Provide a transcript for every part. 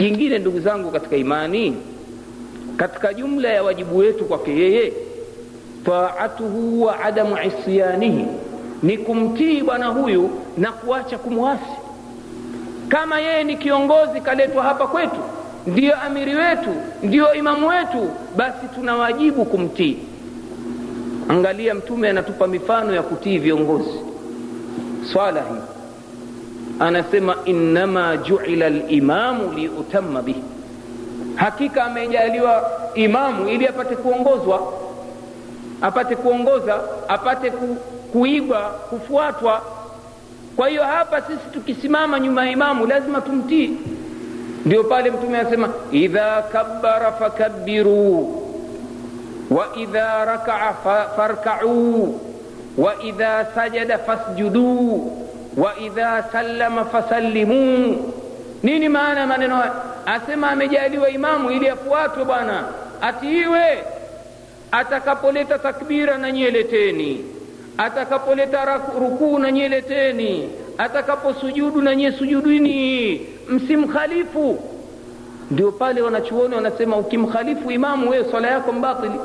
Jingine ndugu zangu katika imani, katika jumla ya wajibu wetu kwake yeye, ta'atuhu wa adamu isyanihi, ni kumtii bwana huyu na kuacha kumwasi. Kama yeye ni kiongozi kaletwa hapa kwetu, ndio amiri wetu, ndio imamu wetu, basi tuna wajibu kumtii. Angalia mtume anatupa mifano ya kutii viongozi. Swala hii anasema innama ju'ila al-imamu liutamma bihi, hakika amejaliwa imamu ili apate kuongozwa, apate kuongoza, apate kuigwa, kufuatwa. Kwa hiyo hapa sisi tukisimama nyuma ya imamu lazima tumtii. Ndio pale mtume anasema idha kabbara fakabbiru wa idha raka'a farka'u wa idha sajada fasjudu wa idha sallama fasallimu. Nini maana maneno haya? Asema amejaliwa imamu ili afuatwe bwana, atiiwe. Atakapoleta takbira na nyeleteni, atakapoleta rukuu na nyeleteni, atakaposujudu na nye sujudini, msimkhalifu. Ndio pale wanachuoni wanasema ukimkhalifu imamu wewe swala yako mbatili.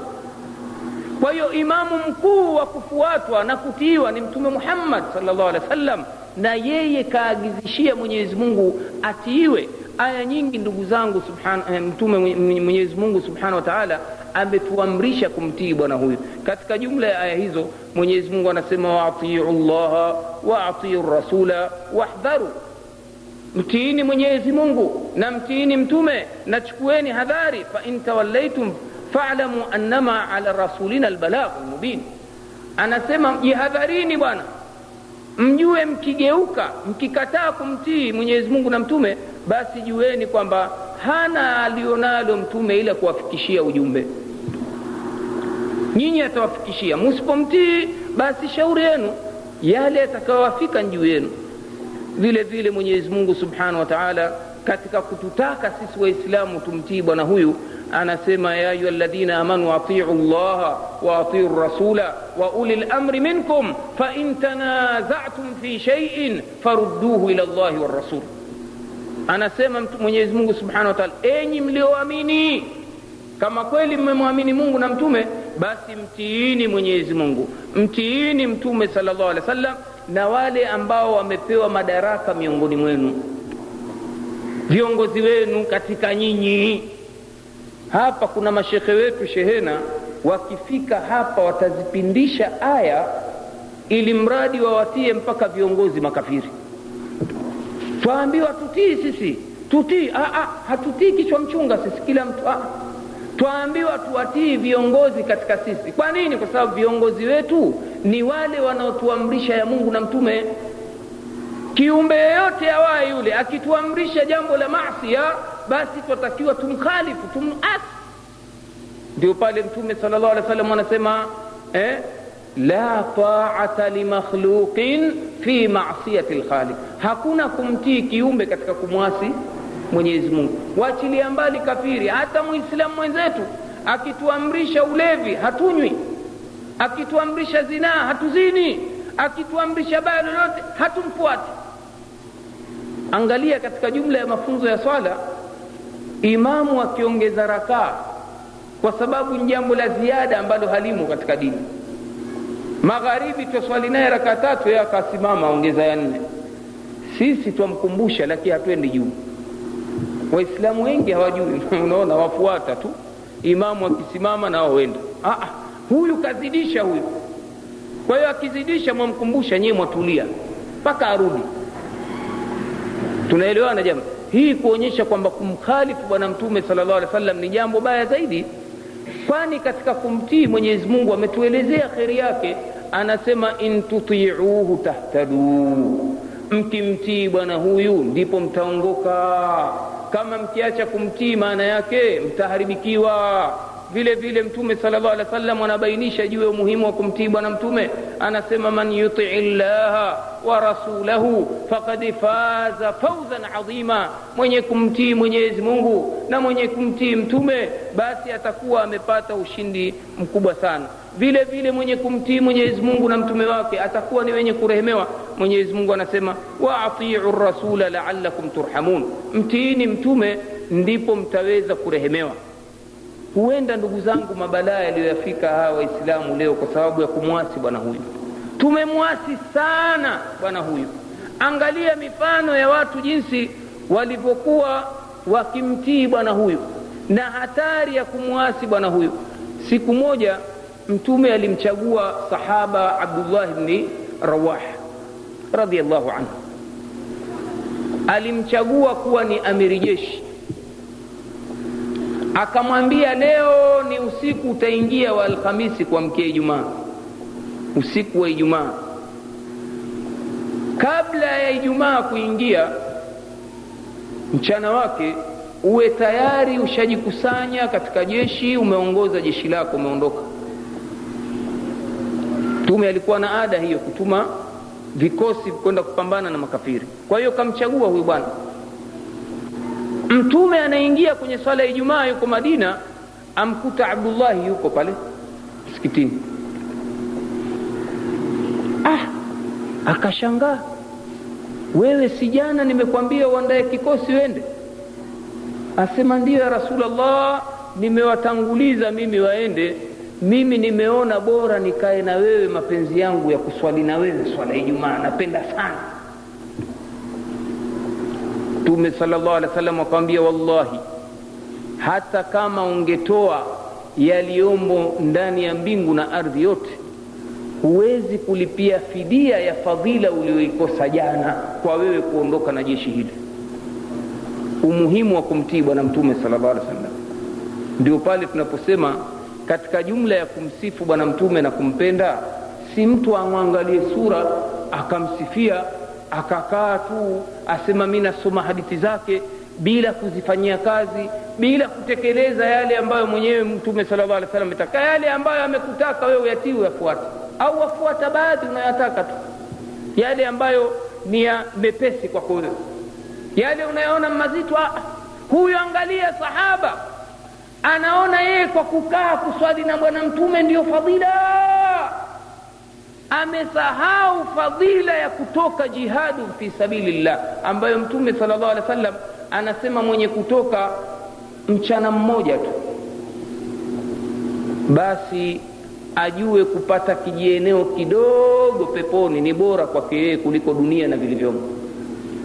Kwa hiyo imamu mkuu wa kufuatwa na kutiiwa ni Mtume Muhammad sallallahu alaihi wasallam, na yeye kaagizishia Mwenyezi Mungu atiiwe. Aya nyingi ndugu zangu, Mtume Mwenyezi Mungu subhanahu wa ta'ala ametuamrisha kumtii bwana huyu. Katika jumla ya aya hizo Mwenyezi Mungu anasema wa'ati'u Allah wa ati'u rasula wahdharu, mtiini Mwenyezi Mungu na mtiini mtume na chukueni hadhari. Fa in tawallaytum fa'lamu annama 'ala rasulina albalaghul mubin. Anasema jihadharini bwana, mjue mkigeuka, mkikataa kumtii Mwenyezi Mungu na mtume, basi jueni kwamba hana alionalo mtume ila kuwafikishia ujumbe. Nyinyi atawafikishia, msipomtii basi shauri yenu, yale atakayowafika juu yenu. Vile vile Mwenyezi Mungu subhanahu wa ta'ala katika kututaka sisi waislamu tumtii bwana huyu anasema ya ayyuhalladhina amanu atii'u Allah wa atii'ur rasula wa ulil amri minkum fa in tanaza'tum fi shay'in farudduhu ila Allah war rasul. Anasema Mwenyezi Mungu subhanahu wa ta'ala, enyi mlioamini, kama kweli mmemwamini Mungu na mtume, basi mtiini Mwenyezi Mungu, mtiini mtume sallallahu alaihi wasallam na wale ambao wamepewa madaraka miongoni mwenu, viongozi wenu katika nyinyi. Hapa kuna mashekhe wetu shehena, wakifika hapa watazipindisha aya ili mradi wawatie mpaka viongozi makafiri. Tuambiwa tutii sisi, tutii. Hatutii kichwa mchunga sisi kila mtu. Tuambiwa tuwatii viongozi katika sisi. Kwa nini? Kwa sababu viongozi wetu ni wale wanaotuamrisha ya Mungu na mtume. Kiumbe yote awaye yule akituamrisha jambo la maasi, basi tutakiwa tumkhalifu, tumasi. Ndio pale mtume sallallahu alaihi wasallam anasema la ta'ata li makhluqin fi ma'siyati al-khaliq, hakuna kumtii kiumbe katika kumwasi Mwenyezi Mungu. Waachilia mbali kafiri, hata muislamu mwenzetu akituamrisha ulevi hatunywi, akituamrisha zina hatuzini, akituamrisha baya lolote hatumfuati. Angalia katika jumla ya mafunzo ya swala, imamu akiongeza rakaa kwa sababu ni jambo la ziada ambalo halimu katika dini. Magharibi tuswali naye rakaa 3, yeye akasimama ongeza ya 4. Sisi tumkumbusha lakini hatuendi juu. Waislamu wengi hawajui, unaona wafuata tu imamu akisimama na waenda. Huyu kazidisha huyu. Kwa hiyo akizidisha mwamkumbusha, nyewe mwatulia mpaka arudi. Tunaelewana jamaa? Hii kuonyesha kwamba kumkhalifu bwana mtume sallallahu alaihi wasallam ni jambo baya zaidi, kwani katika kumtii Mwenyezi Mungu ametuelezea khairi yake. Anasema in tuti'uhu tahtadu, mkimtii bwana huyu ndipo mtaongoka. Kama mkiacha kumtii maana yake mtaharibikiwa. Vile vile mtume sallallahu alaihi wasallam anabainisha juu ya umuhimu wa kumtii bwana mtume. Anasema man yuti'i llaha wa rasulahu faqad faza fawzan adhima, mwenye kumtii Mwenyezi Mungu na mwenye kumtii mtume basi atakuwa amepata ushindi mkubwa sana. Vile vile mwenye kumtii Mwenyezi Mungu na mtume wake atakuwa ni wenye kurehemewa. Mwenyezi Mungu anasema wa atii'ur rasula la'allakum turhamun, mtiini mtume ndipo mtaweza kurehemewa. Huenda ndugu zangu, mabalaa yaliyoyafika hawa Waislamu leo kwa sababu ya kumwasi bwana huyu. Tumemwasi sana bwana huyu. Angalia mifano ya watu jinsi walivyokuwa wakimtii bwana huyu na hatari ya kumwasi bwana huyu. Siku moja Mtume alimchagua sahaba Abdullah ibn Rawah radhiyallahu anhu, alimchagua kuwa ni amiri jeshi. Akamwambia, leo ni usiku utaingia wa Alhamisi kuamkia Ijumaa, usiku wa Ijumaa. Kabla ya Ijumaa kuingia, mchana wake uwe tayari ushajikusanya katika jeshi, umeongoza jeshi lako, umeondoka. Mtume alikuwa na ada hiyo, kutuma vikosi kwenda kupambana na makafiri. Kwa hiyo kamchagua huyu bwana. Mtume anaingia kwenye swala ya Ijumaa, yuko Madina, amkuta Abdullah yuko pale msikitini. Akashangaa, wewe si jana nimekwambia uandae kikosi wende? Asema, ndio ya Rasulullah, nimewatanguliza mimi waende. Mimi nimeona bora nikae na wewe, mapenzi yangu ya kuswali na wewe swala ya Ijumaa napenda sana. Mtume sallallahu alaihi wasallam akamwambia, wallahi, hata kama ungetoa yaliyomo ndani ya mbingu na ardhi yote, huwezi kulipia fidia ya fadhila uliyoikosa jana kwa wewe kuondoka na jeshi hili. Umuhimu wa kumtii bwana Mtume sallallahu alaihi wasallam. Ndio pale tunaposema katika jumla ya kumsifu bwana Mtume na kumpenda, si mtu amwangalie sura akamsifia akakaa tu asema mimi nasoma hadithi zake bila kuzifanyia kazi, bila kutekeleza yale ambayo mwenyewe Mtume sallallahu alaihi wasallam ametaka. Yale ambayo amekutaka wewe yatii uyafuate, au wafuata baadhi unayotaka tu, yale ambayo ni ya mepesi kwa wewe. Yale unayoona mazito, huyu angalia sahaba anaona yeye kwa kukaa kuswali na bwana Mtume ndio fadhila. Amesahau fadhila ya kutoka jihadu fi sabilillah, ambayo Mtume sallallahu alaihi wasallam anasema mwenye kutoka mchana mmoja tu, basi ajue kupata kijieneo kidogo peponi ni bora kwake yeye kuliko dunia na vilivyomo.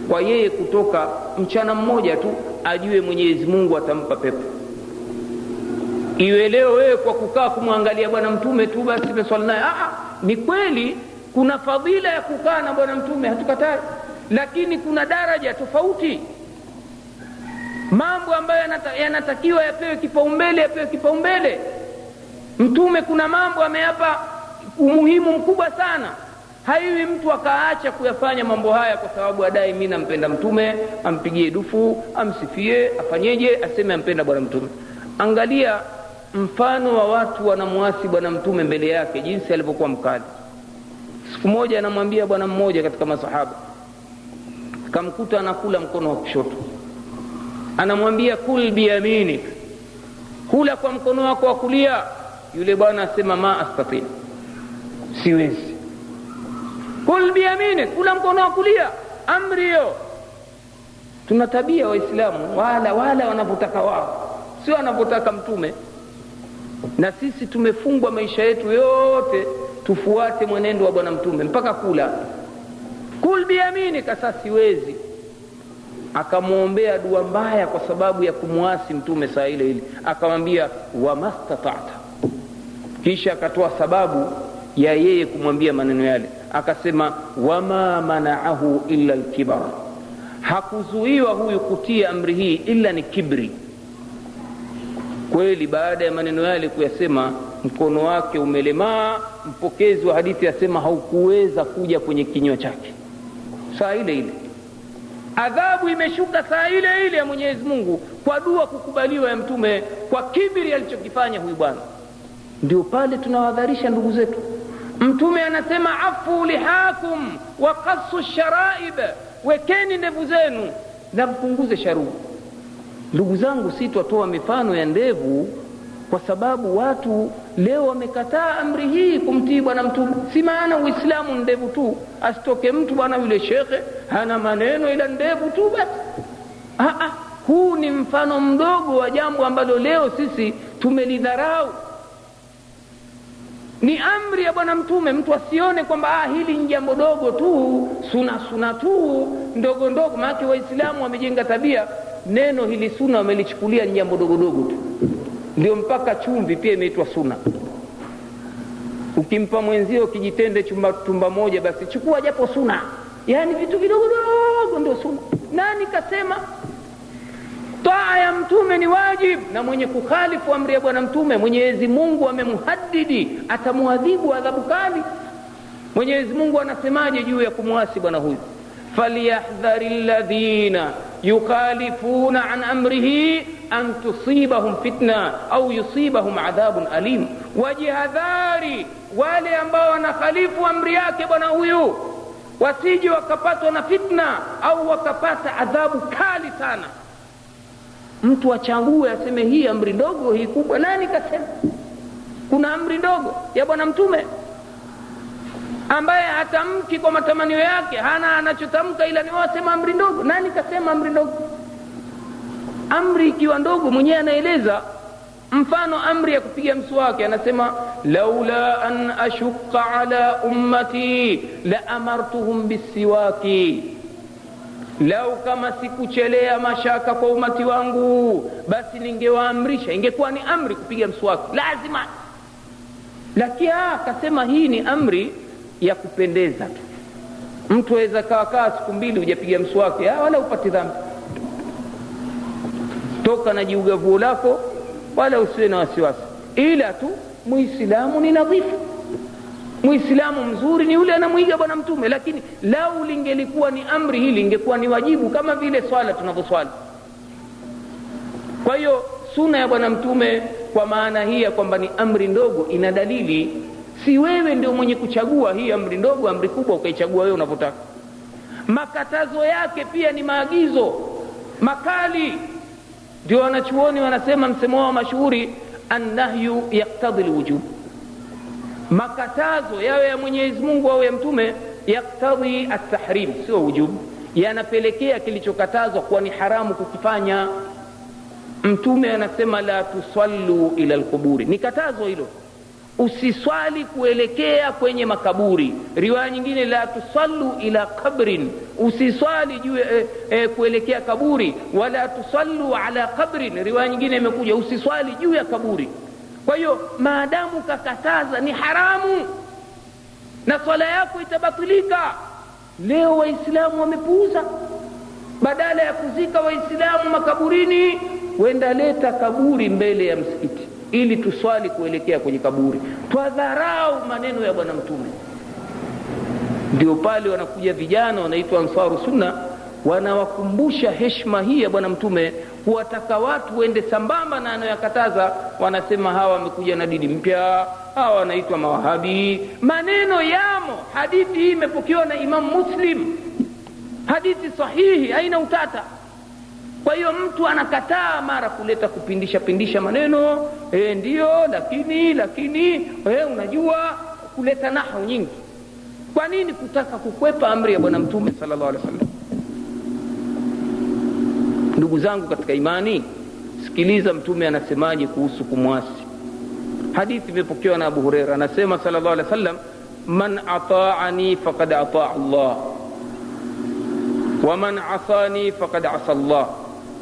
Kwa yeye kutoka mchana mmoja tu, ajue Mwenyezi Mungu atampa pepo. Iwe leo wewe kwa kukaa kumwangalia bwana Mtume tu basi umeswali naye, ni kweli kuna fadhila ya kukaa na bwana Mtume, hatukatai, lakini kuna daraja tofauti. Mambo ambayo yanatakiwa yapewe kipaumbele. Mtume kuna mambo ameyapa umuhimu mkubwa sana. Haiwi mtu akaacha kuyafanya mambo haya kwa sababu adai mimi nampenda Mtume, ampigie dufu, amsifie, afanyeje, aseme ampenda bwana Mtume. Angalia mfano wa watu wanamuasi bwana Mtume mbele yake, jinsi alivyokuwa mkali. Siku moja anamwambia bwana mmoja katika masahaba, kamkuta anakula mkono wa kushoto, anamwambia kul biyaminik, kula kwa mkono wako wa kulia. Yule bwana asema ma astati, siwezi. Kul biyaminik, kula mkono wa kulia, amri hiyo. Tuna tabia Waislamu wala wanapotaka wao, sio wanapotaka Mtume. Na sisi tumefungwa maisha yetu yote tufuate mwenendo wa bwana Mtume mpaka kula. Kul biyaminik, sasa siwezi. Akamuombea dua mbaya kwa sababu ya kumuasi Mtume saa ile, akamwambia wa mastata'ta. Kisha akatoa sababu ya yeye kumwambia maneno yale, akasema wama mana'ahu illa al-kibar, hakuzuiwa huyu kutia amri hii illa ni kibri. Kweli baada ya maneno yale kuyasema, mkono wake umelemaa. Mpokezi wa hadithi asema haukuweza kuja kwenye kinywa chake. Saa ile adhabu imeshuka saa ile ya Mwenyezi Mungu kwa dua kukubaliwa ya Mtume kwa kibri alichokifanya huyu bwana. Ndio pale tunawadharisha ndugu zetu. Mtume anasema afu lihakum wa qassu sharaib, wekeni ndevu zenu na mpunguze sharubu. Ndugu zangu, si twatoa mifano ya ndevu kwa sababu watu leo wamekataa amri hii kumtii bwana Mtume. Si maana Uislamu ndevu tu, asitoke mtu bwana yule shekhe hana maneno ila ndevu tu basi. huu ni mfano mdogo wa jambo ambalo leo sisi tumelidharau. Ni amri ya bwana mtume, mtu asione kwamba hili ni jambo dogo tu, suna tu ndogo ndogo. Maana waislamu wamejenga tabia, neno hili sunna wamelichukulia ni jambo dogo dogo tu. Ndio mpaka chumvi pia imeitwa sunna. Ukimpa mwenzio kijitende tumba moja, basi chukua japo sunna. Yani vitu vidogo dogo ndio sunna. Nani kasema taa ya mtume ni wajib? Na mwenye kukhalifu amri ya bwana mtume Mwenyezi Mungu amemhaddidi, atamuadhibu adhabu kali. Mwenyezi Mungu anasemaje juu ya kumwasi bwana huyu? falyahdharil ladhina yukhalifuna an amrihi an tusibahum fitna au yusibahum adhabun alim. Wajihadhari wale ambao wanakhalifu amri yake bwana huyu, wasije wakapatwa na fitna au wakapata adhabu kali sana. Mtu achague aseme hii amri ndogo, hii kubwa. Nani kasema? Kuna amri ndogo ya bwana mtume ambaye hatamki kwa matamanio yake, hana anachotamka ila ni wasema amri ndogo. Nani kasema amri ndogo? Amri ikiwa ndogo, mwenyewe anaeleza. Mfano amri ya kupiga mswaki, anasema laula an ashqa ala ummati la amartuhum bisiwaki, lau kama sikuchelea mashaka kwa umati wangu basi ningewaamrisha, ingekuwa ni amri kupiga mswaki lazima. Lakini akasema hii ni amri ya kupendeza tu. Mtu aweza kaa siku mbili hujapiga mswaki, wala upati dhambi. Toka na jiugavuo lako, wala usiwe na wasiwasi. Ila tu muislamu ni nadhifu, muislamu mzuri ni yule anamuiga bwana mtume. Lakini lau lingelikuwa ni amri, hili ingekuwa ni wajibu kama vile swala tunavyoswali. Kwa hiyo sunna ya bwana mtume kwa maana hii ya kwamba ni amri ndogo ina dalili. Si wewe ndio mwenye kuchagua hii amri ndogo, amri kubwa ukaichagua wewe unavyotaka. Makatazo yake pia ni maagizo makali. Ndio wanachuoni wanasema msemo wao mashuhuri, an-nahyu yaqtadi al-wujub. Makatazo yawe ya Mwenyezi Mungu au ya mtume, yaqtadi at-tahrim, sio wujub. Yanapelekea kilichokatazwa kuwa ni haramu kukifanya. Mtume anasema la tusallu ila al-quburi, ni katazo hilo. Usiswali kuelekea kwenye makaburi. Riwaya nyingine la tusallu ila qabrin, usiswali juu kuelekea kaburi. Wala tusallu ala qabrin, riwaya nyingine imekuja usiswali juu ya kaburi. Kwa hiyo maadamu kakataza ni haramu na swala yako itabatilika. Leo waislamu wamepuuza, badala ya kuzika waislamu makaburini, wenda leta kaburi mbele ya msikiti ili tuswali kuelekea kwenye kaburi. Twadharau maneno ya bwana mtume. Ndio pale wanakuja vijana wanaitwa Ansaru Sunna, wanawakumbusha heshima hii ya bwana mtume, kuwataka watu wende sambamba na anayokataza. Wanasema hawa wamekuja na dini mpya, hawa wanaitwa mawahabi. Maneno yamo. Hadithi hii imepokewa na Imam Muslim, hadithi sahihi, haina utata. Kwa hiyo mtu anakataa mara kuleta kupindisha maneno, ndio lakini unajua kuleta nahau nyingi. Kwa nini? Kutaka kukwepa amri ya bwana mtume sallallahu alaihi wasallam. Ndugu zangu katika imani, sikiliza mtume anasemaje kuhusu kumwasi. Hadithi imepokewa na Abu Huraira, anasema sallallahu alaihi wasallam, man ata'ani faqad ata'a Allah wa man asani faqad asa Allah.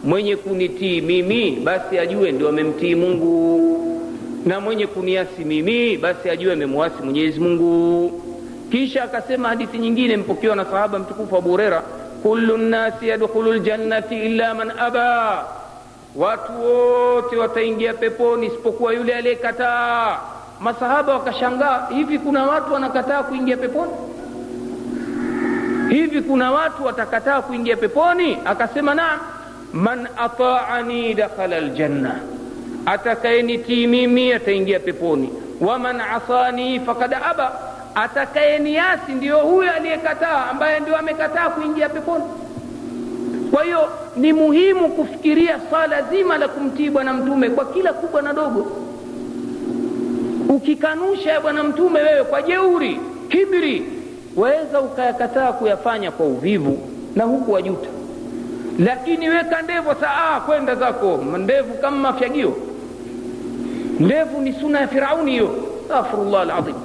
Mwenye kunitii mimi basi ajue ndio amemtii Mungu, na mwenye kuniasi mimi basi ajue amemwasi Mwenyezi Mungu. Kisha akasema hadithi nyingine mpokewa na sahaba mtukufu Abu Huraira, kullu nnasi yadkhulul jannati illa man aba, watu wote wataingia peponi isipokuwa yule aliyekataa. Masahaba wakashangaa, hivi kuna watu wanakataa kuingia peponi? Hivi kuna watu watakataa kuingia peponi? Akasema naam, man ata'ani dakhala aljanna, atakayenitii mimi ataingia peponi. Wa man asani faqad aba, atakayeniasi ndio huyo aliyekataa, ambaye ndio amekataa kuingia peponi. Kwa hiyo ni muhimu kufikiria swala zima la kumtii bwana mtume kwa kila kubwa na dogo. Ukikanusha bwana mtume wewe kwa jeuri, kibri, waweza ukayakataa kuyafanya kwa uvivu na huku wajuta. Lakini weka ndevu kwenda zako. Ndevu kama mafyagio. Ndevu ni sunna ya Firauni hiyo. Astaghfirullah alazim.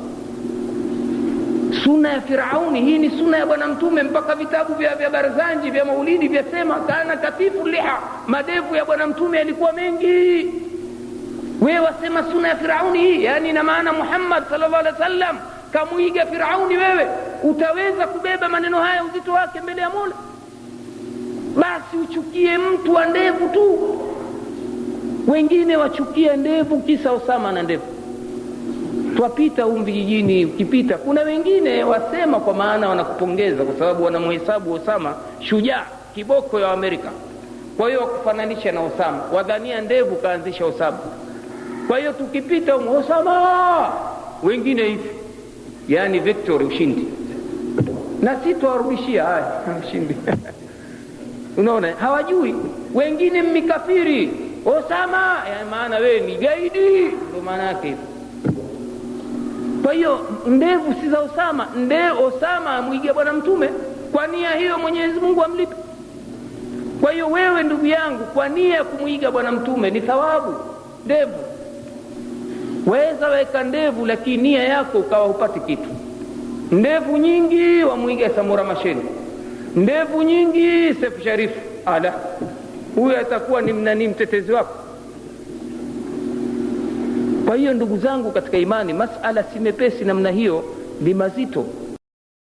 Sunna ya Firauni hii ni sunna ya bwana mtume, mpaka vitabu vya Barzanji vya Maulidi vyasema kana katifu liha, madevu ya bwana mtume yalikuwa mengi. Wewe wasema sunna ya Firauni hii, yani ina maana Muhammad sallallahu alaihi wasallam kamuiga Firauni. Wewe utaweza kubeba maneno haya uzito wake mbele ya Mola? Basi uchukie mtu wa ndevu tu. Wengine wachukia ndevu kisa Osama na ndevu. Twapita vijijini, ukipita kuna wengine wasema kwa maana wanakupongeza kwa sababu wanamhesabu Osama shujaa, kiboko ya Amerika. Kwa hiyo wakufananisha na Osama, wadhania ndevu kaanzisha Osama. Kwa hiyo tukipita Osama, wengine hivi, yani victory, ushindi. Na sisi tuwarudishia haya ushindi. Unaona, hawajui. Wengine mmikafiri Osama, yani maana wewe ni gaidi, ndio maana yake. Kwa hiyo ndevu si za Osama. Osama amuigia bwana mtume, kwa nia hiyo Mwenyezi Mungu amlipe. Kwa hiyo wewe ndugu yangu, kwa nia ya kumuiga bwana mtume ni thawabu. Ndevu waweza weka ndevu, lakini nia yako ukawa hupati kitu. Ndevu nyingi wamuiga Samora Machel, ndevu nyingi Seif Sharif, huyu atakuwa ni mtetezi wako. Kwa hiyo ndugu zangu katika imani, masala si mepesi namna hiyo, ni mazito.